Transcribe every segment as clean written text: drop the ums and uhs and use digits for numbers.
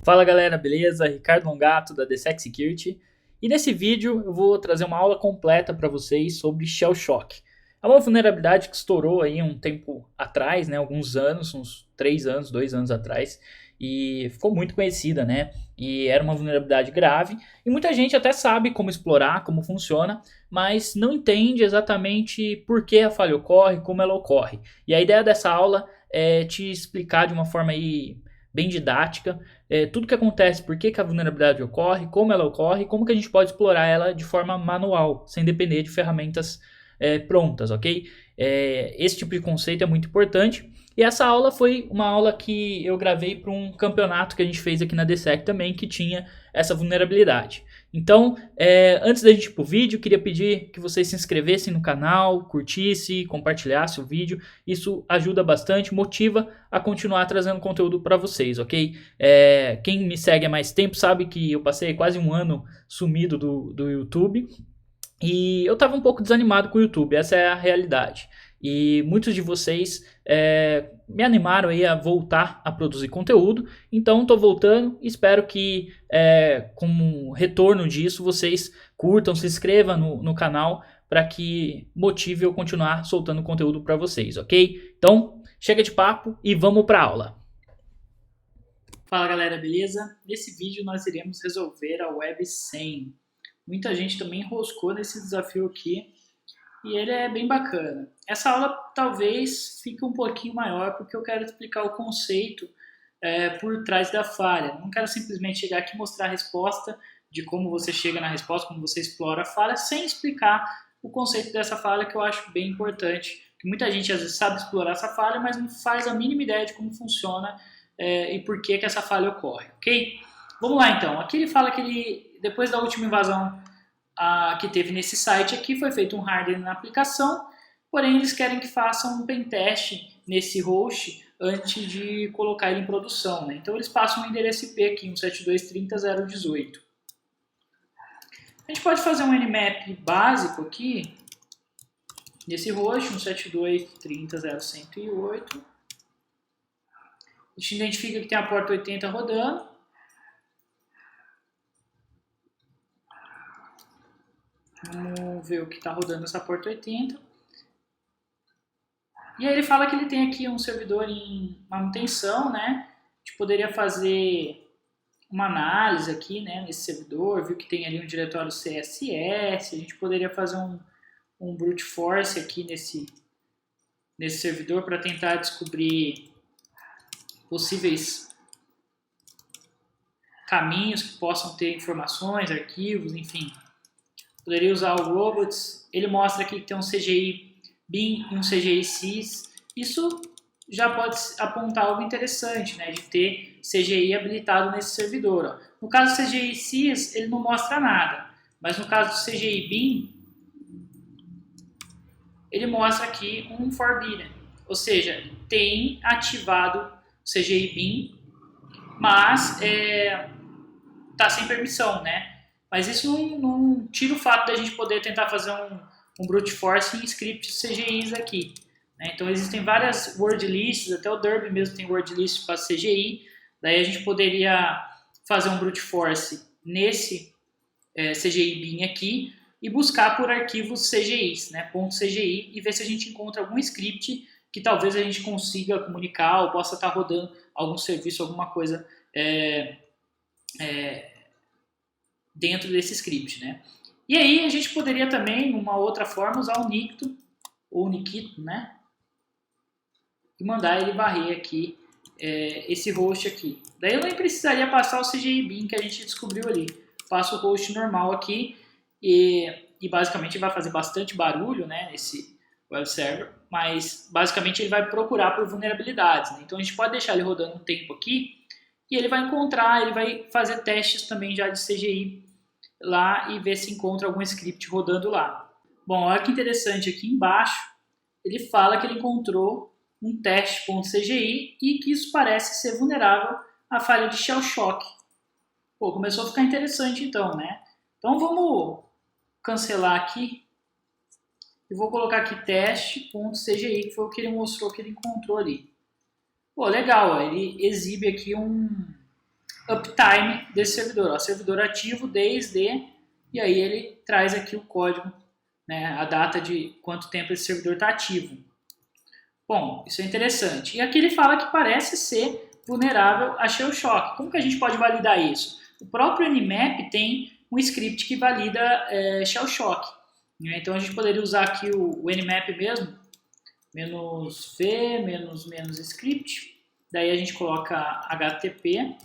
Fala galera, beleza? Ricardo Longato da DSEC Security e nesse vídeo eu vou trazer uma aula completa para vocês sobre Shell Shock. É uma vulnerabilidade que estourou aí um tempo atrás, né? Alguns anos, uns 3 anos, 2 anos atrás, e ficou muito conhecida, né? E era uma vulnerabilidade grave e muita gente até sabe como explorar, como funciona, mas não entende exatamente por que a falha ocorre, como ela ocorre. E a ideia dessa aula é te explicar de uma forma aí bem didática tudo que acontece, por que a vulnerabilidade ocorre, como que a gente pode explorar ela de forma manual, sem depender de ferramentas prontas, ok? Esse tipo de conceito é muito importante. E essa aula foi uma aula que eu gravei para um campeonato que a gente fez aqui na DSEC também, que tinha essa vulnerabilidade. Então, antes da gente ir pro vídeo, queria pedir que vocês se inscrevessem no canal, curtissem, compartilhassem o vídeo. Isso ajuda bastante, motiva a continuar trazendo conteúdo para vocês, ok? Quem me segue há mais tempo sabe que eu passei quase um ano sumido do YouTube e eu estava um pouco desanimado com o YouTube, essa é a realidade. E muitos de vocês me animaram aí a voltar a produzir conteúdo, então estou voltando. Espero que como retorno disso vocês curtam, se inscrevam no canal para que motive eu continuar soltando conteúdo para vocês, ok? Então chega de papo e vamos para a aula. Fala galera, beleza? Nesse vídeo nós iremos resolver a Web 100. Muita gente também enroscou nesse desafio aqui e ele é bem bacana. Essa aula talvez fique um pouquinho maior porque eu quero explicar o conceito por trás da falha. Não quero simplesmente chegar aqui e mostrar a resposta de como você chega na resposta, como você explora a falha, sem explicar o conceito dessa falha, que eu acho bem importante. Que muita gente às vezes sabe explorar essa falha, mas não faz a mínima ideia de como funciona e por que essa falha ocorre, ok? Vamos lá então. Aqui ele fala que depois da última invasão que teve nesse site aqui, foi feito um hardening na aplicação, porém eles querem que façam um pentest nesse host antes de colocar ele em produção, né? Então eles passam um endereço IP aqui, 172.30.018. A gente pode fazer um nmap básico aqui, nesse host, 172.30.0.108. A gente identifica que tem a porta 80 rodando. Vamos ver o que está rodando essa porta 80. E aí ele fala que ele tem aqui um servidor em manutenção, né? A gente poderia fazer uma análise aqui, né, nesse servidor, viu que tem ali um diretório CSS, a gente poderia fazer um brute force aqui nesse servidor para tentar descobrir possíveis caminhos que possam ter informações, arquivos, enfim. Poderia usar o robots. Ele mostra aqui que tem um CGI bin e um CGI sys. Isso já pode apontar algo interessante, né, de ter CGI habilitado nesse servidor. Ó. No caso do CGI sys, ele não mostra nada, mas no caso do CGI bin, ele mostra aqui um forbidden, ou seja, tem ativado o CGI bin, mas está sem permissão, né? Mas isso não tira o fato da gente poder tentar fazer um brute force em scripts CGIs aqui. Né? Então existem várias word lists, até o Derby mesmo tem word list para CGI. Daí a gente poderia fazer um brute force nesse CGI bin aqui e buscar por arquivos CGIs, né? .cgi, e ver se a gente encontra algum script que talvez a gente consiga comunicar ou possa estar rodando algum serviço, alguma coisa dentro desse script, né? E aí a gente poderia também, uma outra forma, usar o Nikto, ou Nikito, né? E mandar ele varrer aqui esse host aqui. Daí eu nem precisaria passar o CGI bin que a gente descobriu ali. Passo o host normal aqui e basicamente vai fazer bastante barulho, né, nesse web server, mas basicamente ele vai procurar por vulnerabilidades, né? Então a gente pode deixar ele rodando um tempo aqui e ele vai encontrar, ele vai fazer testes também já de CGI lá e ver se encontra algum script rodando lá. Bom, olha que interessante, aqui embaixo ele fala que ele encontrou um teste.cgi e que isso parece ser vulnerável à falha de Shell Shock. Pô, começou a ficar interessante então, né? Então vamos cancelar aqui e vou colocar aqui teste.cgi, que foi o que ele mostrou que ele encontrou ali. Pô, legal, ó, ele exibe aqui uptime desse servidor. Ó, servidor ativo desde, e aí ele traz aqui o código, né, a data de quanto tempo esse servidor está ativo. Bom, isso é interessante. E aqui ele fala que parece ser vulnerável a shell shock. Como que a gente pode validar isso? O próprio Nmap tem um script que valida shell shock. Então a gente poderia usar aqui o Nmap mesmo, -v, menos script. Daí a gente coloca http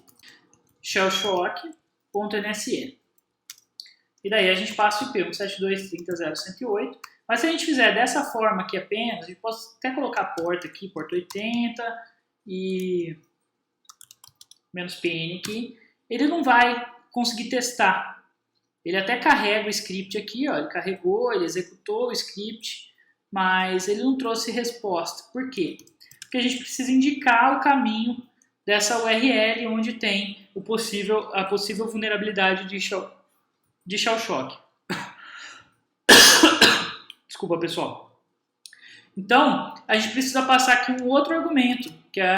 shellshock.nse. E daí a gente passa o IP 172.168.0.108. Mas se a gente fizer dessa forma aqui apenas, a gente pode até colocar a porta aqui, porta 80 e -pn aqui, ele não vai conseguir testar. Ele até carrega o script aqui, ó, ele carregou, ele executou o script, mas ele não trouxe resposta. Por quê? Porque a gente precisa indicar o caminho dessa URL onde tem a possível vulnerabilidade de shell shock. Desculpa, pessoal. Então, a gente precisa passar aqui um outro argumento, que é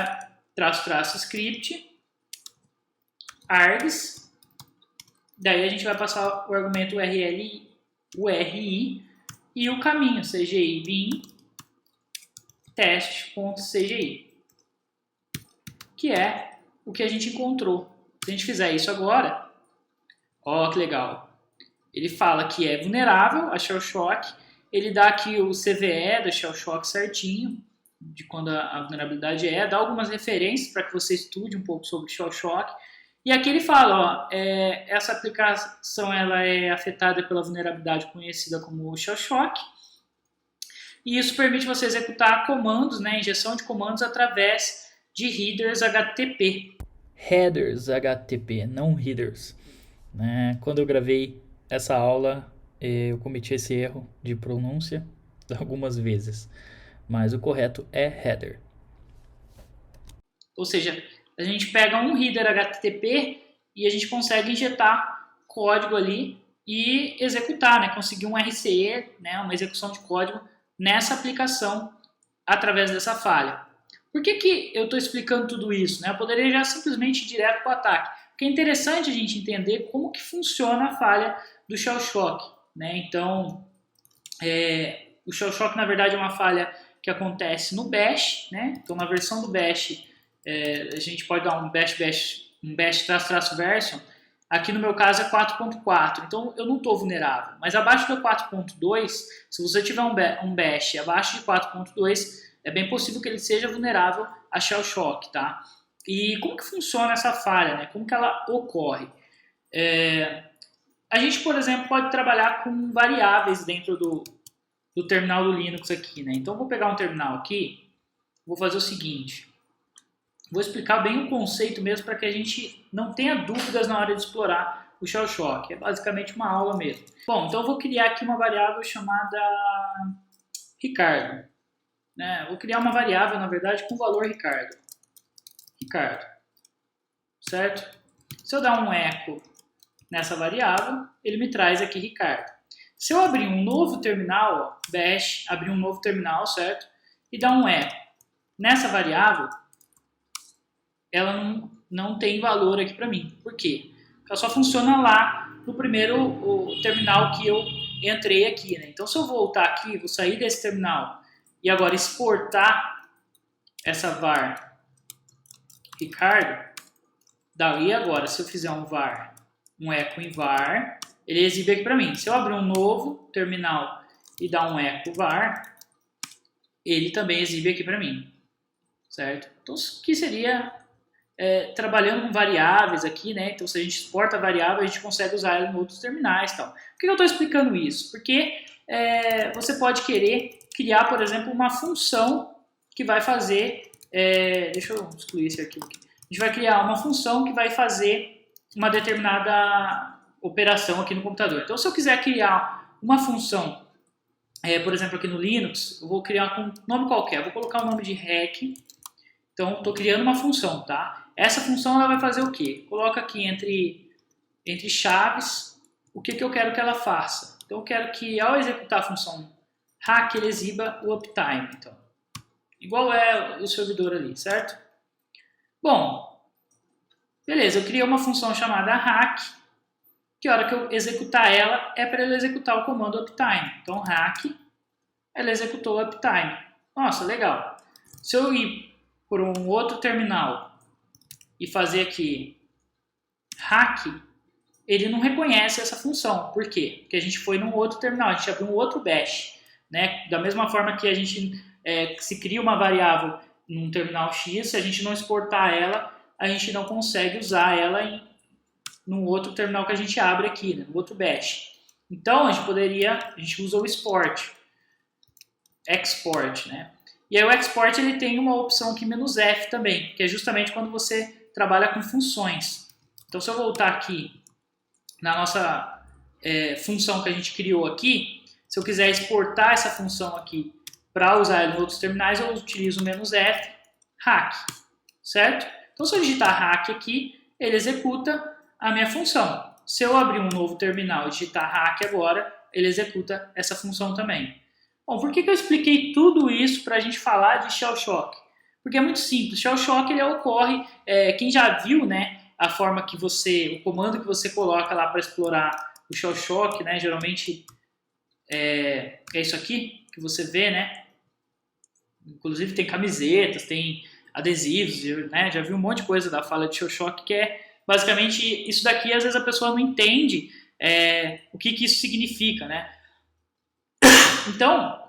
--script args. Daí a gente vai passar o argumento URI e o caminho CGI bin test.cgi, que é o que a gente encontrou. Se a gente fizer isso agora, ó que legal. Ele fala que é vulnerável a shell shock, ele dá aqui o CVE da shell shock certinho, de quando a vulnerabilidade dá algumas referências para que você estude um pouco sobre shell shock. E aqui ele fala, ó, essa aplicação ela é afetada pela vulnerabilidade conhecida como shell shock, e isso permite você executar comandos, né, injeção de comandos através de headers HTTP. Headers HTTP, não headers. Quando eu gravei essa aula, eu cometi esse erro de pronúncia algumas vezes, mas o correto é header. Ou seja, a gente pega um header HTTP e a gente consegue injetar código ali e executar, né? Conseguir um RCE, né? Uma execução de código nessa aplicação através dessa falha. Por que eu estou explicando tudo isso? Né? Eu poderia já simplesmente ir direto para o ataque. Porque é interessante a gente entender como que funciona a falha do shell shock. Né? Então, o shell shock na verdade é uma falha que acontece no bash. Né? Então, na versão do bash, a gente pode dar um bash --version. Aqui no meu caso é 4.4, então eu não estou vulnerável. Mas abaixo do 4.2, se você tiver um bash abaixo de 4.2, é bem possível que ele seja vulnerável a shell shock, tá? E como que funciona essa falha, né? Como que ela ocorre? A gente, por exemplo, pode trabalhar com variáveis dentro do terminal do Linux aqui, né? Então eu vou pegar um terminal aqui, vou fazer o seguinte. Vou explicar bem o conceito mesmo para que a gente não tenha dúvidas na hora de explorar o shell shock. É basicamente uma aula mesmo. Bom, então eu vou criar aqui uma variável chamada Ricardo. Né? Vou criar uma variável, na verdade, com o valor Ricardo. Certo? Se eu dar um echo nessa variável, ele me traz aqui Ricardo. Se eu abrir um novo terminal, ó, bash, abrir um novo terminal, certo? E dar um echo nessa variável, ela não tem valor aqui para mim. Por quê? Ela só funciona lá no primeiro terminal que eu entrei aqui. Né? Então, se eu voltar aqui, vou sair desse terminal e agora exportar essa var Ricardo, daí agora, se eu fizer um var, um echo em var, ele exibe aqui para mim. Se eu abrir um novo terminal e dar um echo var, ele também exibe aqui para mim. Certo? Então, o que seria... trabalhando com variáveis aqui, né? Então, se a gente exporta a variável, a gente consegue usar ela em outros terminais e tal. Por que eu estou explicando isso? Porque você pode querer criar, por exemplo, uma função que vai fazer... deixa eu excluir esse arquivo aqui. A gente vai criar uma função que vai fazer uma determinada operação aqui no computador. Então, se eu quiser criar uma função, por exemplo, aqui no Linux, eu vou criar com um nome qualquer. Eu vou colocar o nome de rec. Então, estou criando uma função, tá? Essa função ela vai fazer o quê? Coloca aqui entre chaves o que eu quero que ela faça. Então, eu quero que ao executar a função hack, ele exiba o uptime. Então, igual é o servidor ali, certo? Bom, Beleza, eu criei uma função chamada hack, que a hora que eu executar ela, é para ela executar o comando uptime. Então, hack, ela executou o uptime. Nossa, legal. Se eu ir por um outro terminal e fazer aqui hack, ele não reconhece essa função. Por quê? Porque a gente foi num outro terminal, a gente abriu um outro bash. Né? Da mesma forma que a gente se cria uma variável num terminal X, se a gente não exportar ela, a gente não consegue usar ela num outro terminal que a gente abre aqui, né? No outro bash. Então, a gente usa o export, né? E aí o export ele tem uma opção aqui "-f" também, que é justamente quando você trabalha com funções. Então, se eu voltar aqui na nossa função que a gente criou aqui, se eu quiser exportar essa função aqui para usar ela em outros terminais, eu utilizo o "-f", hack, certo? Então, se eu digitar hack aqui, ele executa a minha função. Se eu abrir um novo terminal e digitar hack agora, ele executa essa função também. Bom, por que eu expliquei tudo isso para a gente falar de shell shock? Porque é muito simples. Shell shock ele ocorre, quem já viu, né, a forma que o comando que você coloca lá para explorar o shell shock, né, geralmente é isso aqui que você vê, né? Inclusive tem camisetas, tem adesivos, né? Já vi um monte de coisa da fala de shell shock que é basicamente isso daqui. Às vezes a pessoa não entende o que isso significa, né? Então,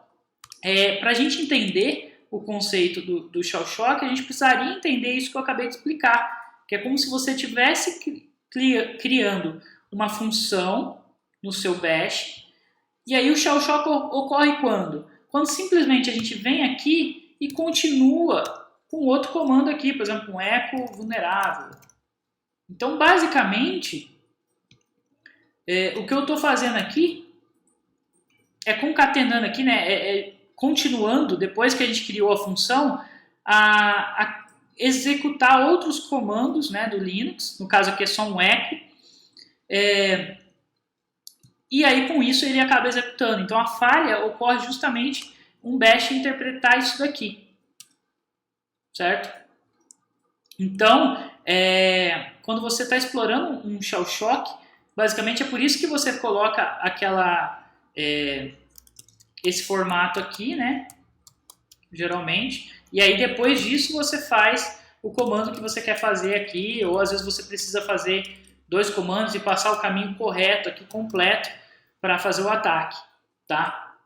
para a gente entender o conceito do shell shock, a gente precisaria entender isso que eu acabei de explicar, que é como se você estivesse criando uma função no seu bash, e aí o shell shock ocorre quando? Quando simplesmente a gente vem aqui e continua com outro comando aqui, por exemplo, um echo vulnerável. Então, basicamente, o que eu estou fazendo aqui é concatenando aqui, né, continuando, depois que a gente criou a função, a executar outros comandos, né, do Linux, no caso aqui é só um echo, e aí com isso ele acaba executando. Então a falha ocorre justamente um bash interpretar isso daqui, certo? Então, quando você está explorando um shell shock, basicamente é por isso que você coloca esse formato aqui, né? Geralmente. E aí depois disso você faz o comando que você quer fazer aqui, ou às vezes você precisa fazer 2 comandos e passar o caminho correto aqui, completo, para fazer o ataque, tá?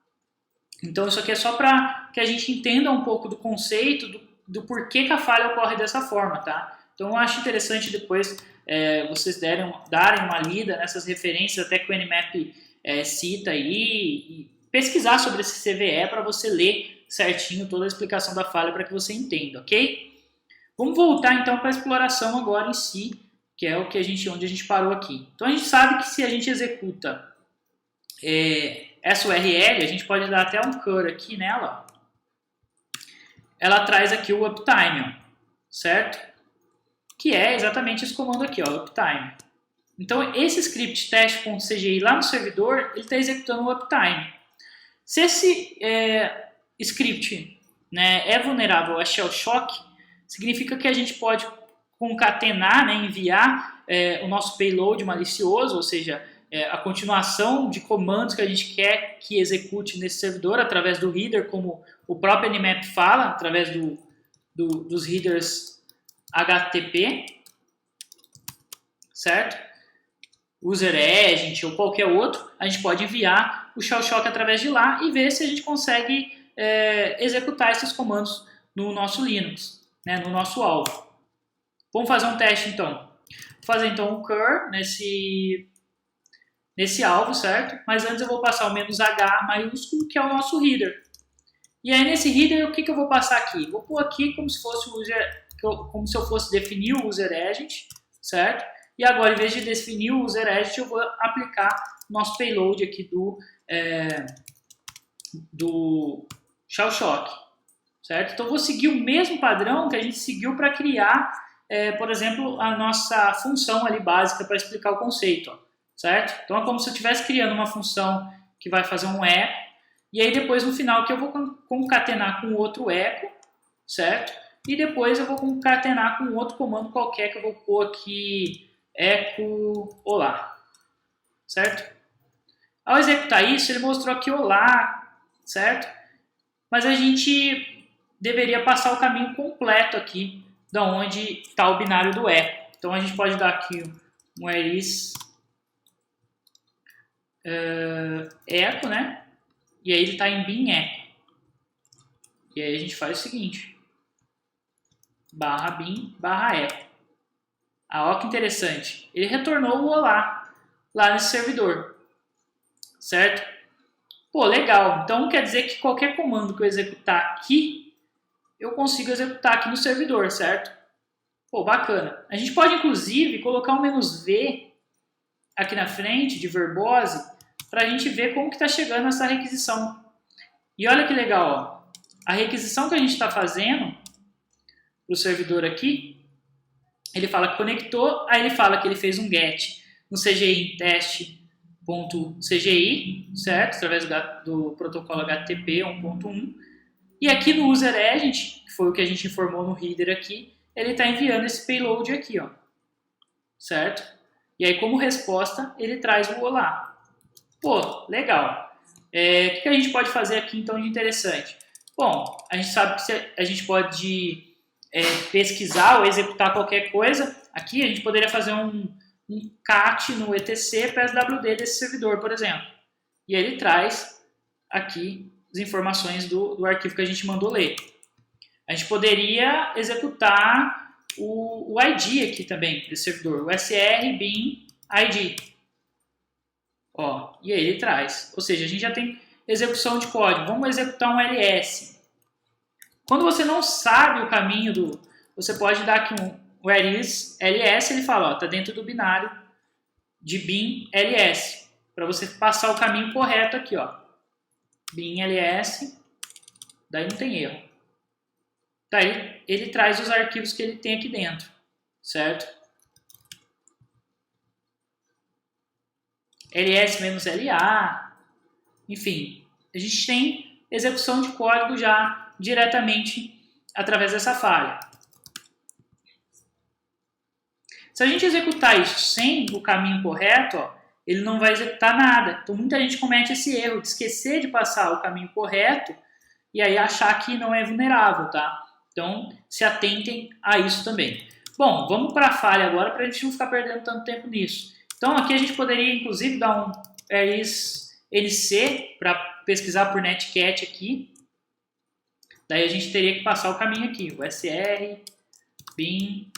Então isso aqui é só para que a gente entenda um pouco do conceito, do porquê que a falha ocorre dessa forma, tá? Então eu acho interessante depois vocês darem uma lida nessas referências, até que o Nmap cita aí, e pesquisar sobre esse CVE para você ler certinho toda a explicação da falha para que você entenda, ok? Vamos voltar então para a exploração agora em si, que é onde a gente parou aqui. Então a gente sabe que se a gente executa essa URL, a gente pode dar até um cur aqui nela. Ela traz aqui o uptime, ó, certo? Que é exatamente esse comando aqui, ó, uptime. Então esse script test.cgi lá no servidor, ele está executando o uptime. Se esse script, né, é vulnerável a shell shock, significa que a gente pode concatenar, né, enviar o nosso payload malicioso, ou seja, a continuação de comandos que a gente quer que execute nesse servidor através do header, como o próprio Nmap fala, através dos headers HTTP, certo? User agent ou qualquer outro, a gente pode enviar o shell shock através de lá e ver se a gente consegue executar esses comandos no nosso Linux, né, no nosso alvo. Vamos fazer um teste então. Vou fazer então um cur nesse alvo, certo? Mas antes eu vou passar o "-h" maiúsculo, que é o nosso header. E aí nesse header, o que eu vou passar aqui? Vou pôr aqui como se fosse como se eu fosse definir o user agent, certo? E agora, em vez de definir o user agent, eu vou aplicar o nosso payload aqui do shell shock, certo? Então eu vou seguir o mesmo padrão que a gente seguiu para criar, por exemplo, a nossa função ali básica para explicar o conceito, ó, certo? Então é como se eu estivesse criando uma função que vai fazer um echo, e aí depois no final que eu vou concatenar com outro echo, certo? e depois eu vou concatenar com outro comando qualquer que eu vou pôr aqui echo olá, certo? Ao executar isso, ele mostrou aqui olá, certo? Mas a gente deveria passar o caminho completo aqui, da onde está o binário do echo. Então a gente pode dar aqui um where is echo, né? E aí ele está em bin echo. E aí a gente faz o seguinte: barra bin, barra echo. Ah, ó que interessante. Ele retornou o olá lá nesse servidor, certo? Pô, legal. Então quer dizer que qualquer comando que eu executar aqui, eu consigo executar aqui no servidor, certo? Pô, bacana. A gente pode, inclusive, colocar um "-v" aqui na frente, de verbose, para a gente ver como que está chegando essa requisição. E olha que legal, ó. A requisição que a gente está fazendo para o servidor aqui, ele fala que conectou, aí ele fala que ele fez um get no CGI test.cgi, certo? Através do protocolo HTTP 1.1. E aqui no user agent, que foi o que a gente informou no header aqui, ele está enviando esse payload aqui, ó, certo? E aí, como resposta, ele traz o olá. Pô, legal. O que a gente pode fazer aqui, então, de interessante? Bom, a gente sabe que a gente pode pesquisar ou executar qualquer coisa. Aqui, a gente poderia fazer um cat no etc PSWD desse servidor, por exemplo. E aí ele traz aqui as informações do arquivo que a gente mandou ler. A gente poderia executar o ID aqui também, desse servidor, o sr bin id. Ó, e aí ele traz. Ou seja, a gente já tem execução de código. Vamos executar um ls. Quando você não sabe o caminho você pode dar aqui um where is ls, ele fala, ó, tá dentro do binário de bin ls, para você passar o caminho correto aqui, ó. Bin ls, daí não tem erro. Daí ele traz os arquivos que ele tem aqui dentro, certo? ls-la, enfim, a gente tem execução de código já diretamente através dessa falha. Se a gente executar isso sem o caminho correto, ó, ele não vai executar nada. Então muita gente comete esse erro de esquecer de passar o caminho correto e aí achar que não é vulnerável, tá? Então se atentem a isso também. Bom, vamos para a falha agora para a gente não ficar perdendo tanto tempo nisso. Então aqui a gente poderia inclusive dar um nc para pesquisar por netcat aqui. Daí a gente teria que passar o caminho aqui, o sr bin.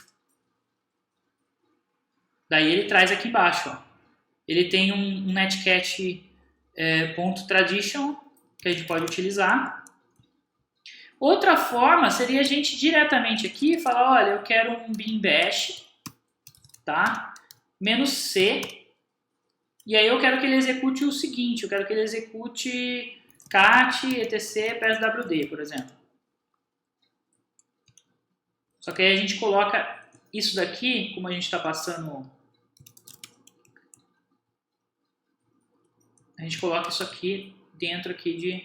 Daí ele traz aqui embaixo, ó. Ele tem um netcat .tradition que a gente pode utilizar. Outra forma seria a gente diretamente aqui falar, olha, eu quero um bin bash, tá? -c, e aí eu quero que ele execute o seguinte, eu quero que ele execute cat etc pswd, por exemplo. Só que aí a gente coloca isso daqui, como a gente está passando, a gente coloca isso aqui dentro aqui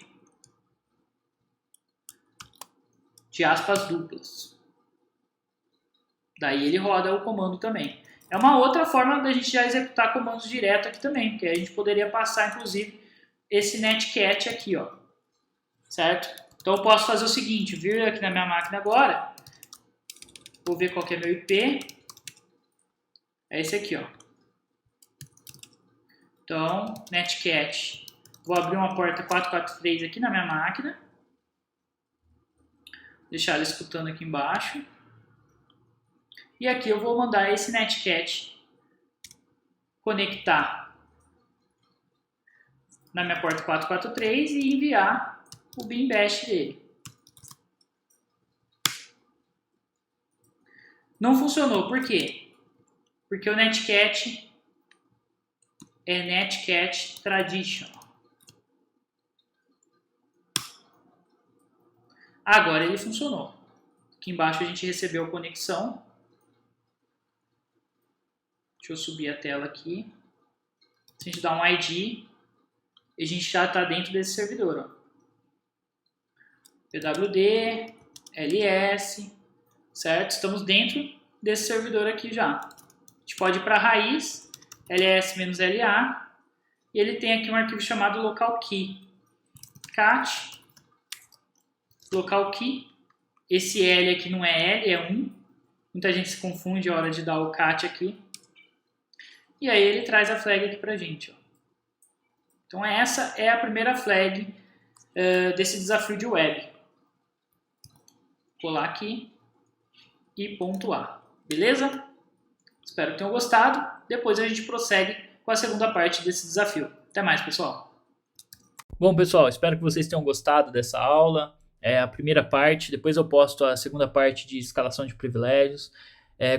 de aspas duplas. Daí ele roda o comando também. É uma outra forma da gente já executar comandos direto aqui também, porque a gente poderia passar, inclusive, esse netcat aqui, ó, certo? Então eu posso fazer o seguinte, vir aqui na minha máquina agora, vou ver qual que é meu IP, é esse aqui, ó. Então, netcat, vou abrir uma porta 443 aqui na minha máquina, deixar ela escutando aqui embaixo. E aqui eu vou mandar esse netcat conectar na minha porta 443 e enviar o bin bash dele. Não funcionou, por quê? Porque o netcat é netcat tradition. Agora ele funcionou. Aqui embaixo a gente recebeu a conexão. Deixa eu subir a tela aqui. Se a gente dá um ID, a gente já está dentro desse servidor, ó. pwd, ls, certo? Estamos dentro desse servidor aqui já. A gente pode ir para a raiz, ls-la, e ele tem aqui um arquivo chamado localkey. Cat localkey. Esse L aqui não é L, é 1. Muita gente se confunde a hora de dar o cat aqui. E aí ele traz a flag aqui pra gente. Ó. Então essa é a primeira flag desse desafio de web. Vou colar aqui e pontuar. Beleza? Espero que tenham gostado. Depois a gente prossegue com a segunda parte desse desafio. Até mais, pessoal. Bom, pessoal, espero que vocês tenham gostado dessa aula. É a primeira parte, depois eu posto a segunda parte de escalação de privilégios.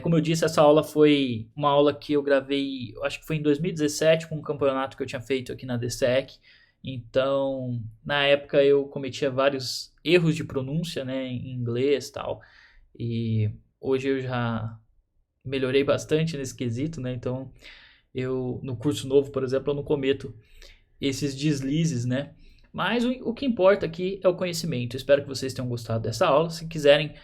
Como eu disse, essa aula foi uma aula que eu gravei, acho que foi em 2017, com um campeonato que eu tinha feito aqui na DSEC. Então, na época eu cometia vários erros de pronúncia, né, em inglês e tal. E hoje eu já melhorei bastante nesse quesito, né? Então, no curso novo, por exemplo, eu não cometo esses deslizes, né? Mas o que importa aqui é o conhecimento. Espero que vocês tenham gostado dessa aula. Se quiserem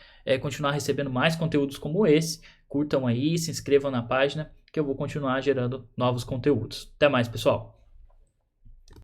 continuar recebendo mais conteúdos como esse, curtam aí, se inscrevam na página, que eu vou continuar gerando novos conteúdos. Até mais, pessoal!